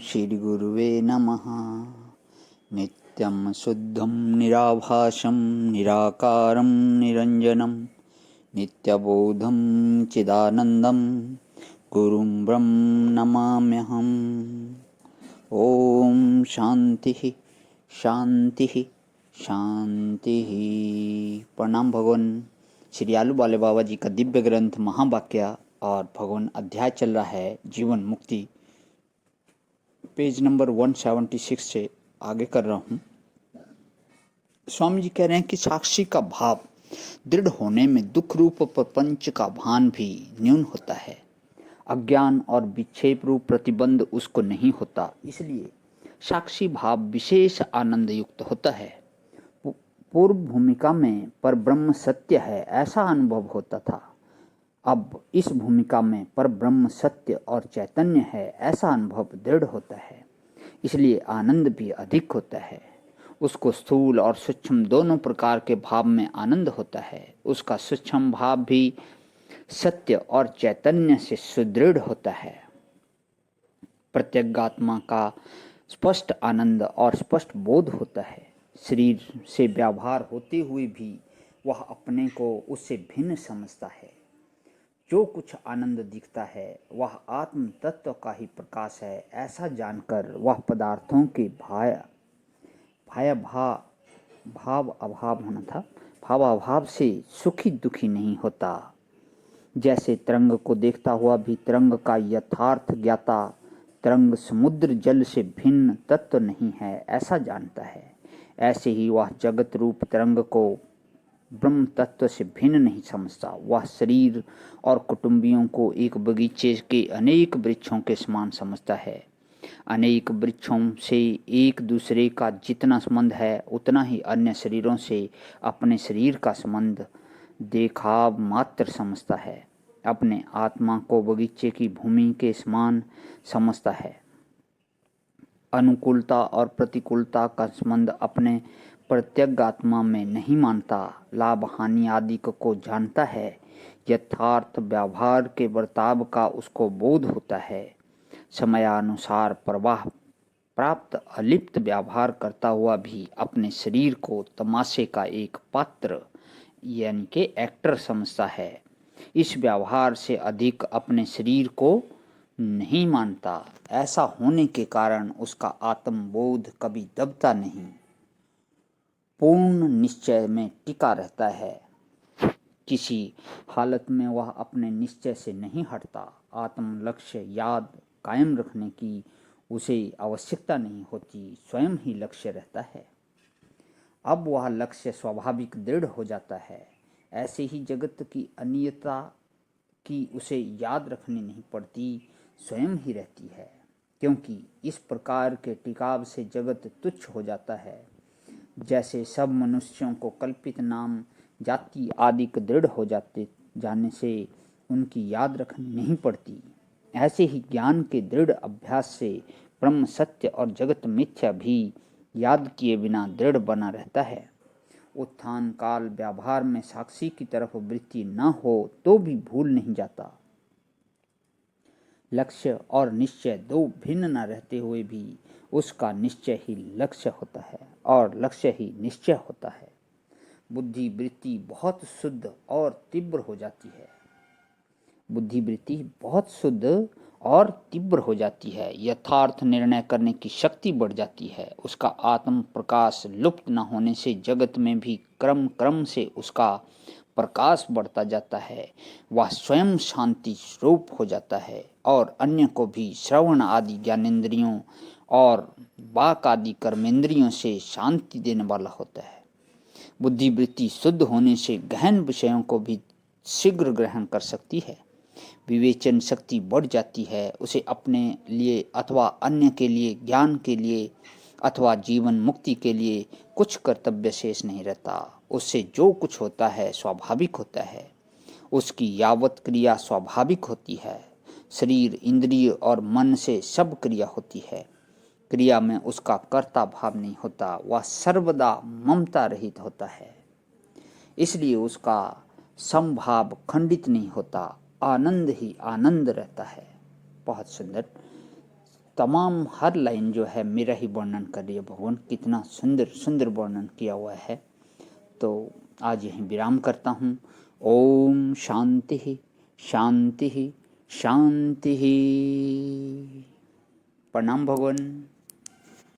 श्रीगुरुवे नमः। नित्यं शुद्धं निराभासं निराकारं निरञ्जनं नित्यबोधं चिदानन्दं गुरुं ब्रह्म नमाम्यहम्। ओम शांति शांति शांति। प्रणाम भगवान। श्री आलू वाले बाबा जी का दिव्य ग्रंथ महावाक्य और भगवान अध्याय चल रहा है जीवन मुक्ति, पेज नंबर 176 से आगे कर रहा हूँ। स्वामी जी कह रहे हैं कि साक्षी का भाव दृढ़ होने में दुख रूप प्रपंच का भान भी न्यून होता है। अज्ञान और विक्षेप रूप प्रतिबंध उसको नहीं होता, इसलिए साक्षी भाव विशेष आनंद युक्त होता है। पूर्व भूमिका में पर ब्रह्म सत्य है ऐसा अनुभव होता था, अब इस भूमिका में पर ब्रह्म सत्य और चैतन्य है ऐसा अनुभव दृढ़ होता है, इसलिए आनंद भी अधिक होता है। उसको स्थूल और सूक्ष्म दोनों प्रकार के भाव में आनंद होता है। उसका सूक्ष्म भाव भी सत्य और चैतन्य से सुदृढ़ होता है। प्रत्यगात्मा का स्पष्ट आनंद और स्पष्ट बोध होता है। शरीर से व्यवहार होते हुए भी वह अपने को उससे भिन्न समझता है। जो कुछ आनंद दिखता है वह आत्म तत्व का ही प्रकाश है ऐसा जानकर वह पदार्थों के भाव अभाव होना था, भाव अभाव से सुखी दुखी नहीं होता। जैसे तरंग को देखता हुआ भी तरंग का यथार्थ ज्ञाता तरंग समुद्र जल से भिन्न तत्व नहीं है ऐसा जानता है, ऐसे ही वह जगत रूप तरंग को ब्रह्म तत्व से भिन्न नहीं समझता। वह शरीर और कुटुंबियों को एक बगीचे के अनेक वृक्षों के समान समझता है। अनेक वृक्षों से एक दूसरे का जितना संबंध है उतना ही अन्य शरीरों से अपने शरीर का संबंध देखाव मात्र समझता है। अपने आत्मा को बगीचे की भूमि के समान समझता है। अनुकूलता और प्रतिकूलता का संबंध अपने प्रत्यग आत्मा में नहीं मानता। लाभ हानि आदि को जानता है। यथार्थ व्यवहार के बर्ताव का उसको बोध होता है। समयानुसार प्रवाह प्राप्त अलिप्त व्यवहार करता हुआ भी अपने शरीर को तमाशे का एक पात्र यानी कि एक्टर समझता है। इस व्यवहार से अधिक अपने शरीर को नहीं मानता। ऐसा होने के कारण उसका आत्मबोध कभी दबता नहीं, पूर्ण निश्चय में टिका रहता है। किसी हालत में वह अपने निश्चय से नहीं हटता। आत्म लक्ष्य याद कायम रखने की उसे आवश्यकता नहीं होती, स्वयं ही लक्ष्य रहता है। अब वह लक्ष्य स्वाभाविक दृढ़ हो जाता है। ऐसे ही जगत की अनियता की उसे याद रखनी नहीं पड़ती, स्वयं ही रहती है, क्योंकि इस प्रकार के टिकाव से जगत तुच्छ हो जाता है। जैसे सब मनुष्यों को कल्पित नाम जाति आदि दृढ़ हो जाने से उनकी याद रखनी नहीं पड़ती, ऐसे ही ज्ञान के दृढ़ अभ्यास से ब्रह्म सत्य और जगत मिथ्या भी याद किए बिना दृढ़ बना रहता है। उत्थान काल व्यवहार में साक्षी की तरफ वृत्ति न हो तो भी भूल नहीं जाता। लक्ष्य और निश्चय दो भिन्न न रहते हुए भी उसका निश्चय ही लक्ष्य होता है और लक्ष्य ही निश्चय होता है। बुद्धि वृत्ति बहुत शुद्ध और तीव्र हो जाती है। बुद्धि वृत्ति बहुत शुद्ध और तीव्र हो जाती है। यथार्थ निर्णय करने की शक्ति बढ़ जाती है। उसका आत्म प्रकाश लुप्त न होने से जगत में भी क्रम क्रम से उसका प्रकाश बढ़ता जाता है। वह स्वयं शांति स्वरूप हो जाता है और अन्य को भी श्रवण आदि ज्ञानेंद्रियों और वाक आदि कर्मेंद्रियों से शांति देने वाला होता है। बुद्धि वृत्ति शुद्ध होने से गहन विषयों को भी शीघ्र ग्रहण कर सकती है। विवेचन शक्ति बढ़ जाती है। उसे अपने लिए अथवा अन्य के लिए, ज्ञान के लिए अथवा जीवन मुक्ति के लिए कुछ कर्तव्य शेष नहीं रहता। उससे जो कुछ होता है स्वाभाविक होता है। उसकी यावत क्रिया स्वाभाविक होती है। शरीर इंद्रिय और मन से सब क्रिया होती है। क्रिया में उसका कर्ता भाव नहीं होता, वह सर्वदा ममता रहित होता है, इसलिए उसका समभाव खंडित नहीं होता, आनंद ही आनंद रहता है। बहुत सुंदर। तमाम हर लाइन जो है मेरा ही वर्णन कर रही है। भगवान कितना सुंदर सुंदर वर्णन किया हुआ है। तो आज यहीं विराम करता हूँ। ओम शांति शांति शांति। प्रणाम भगवान।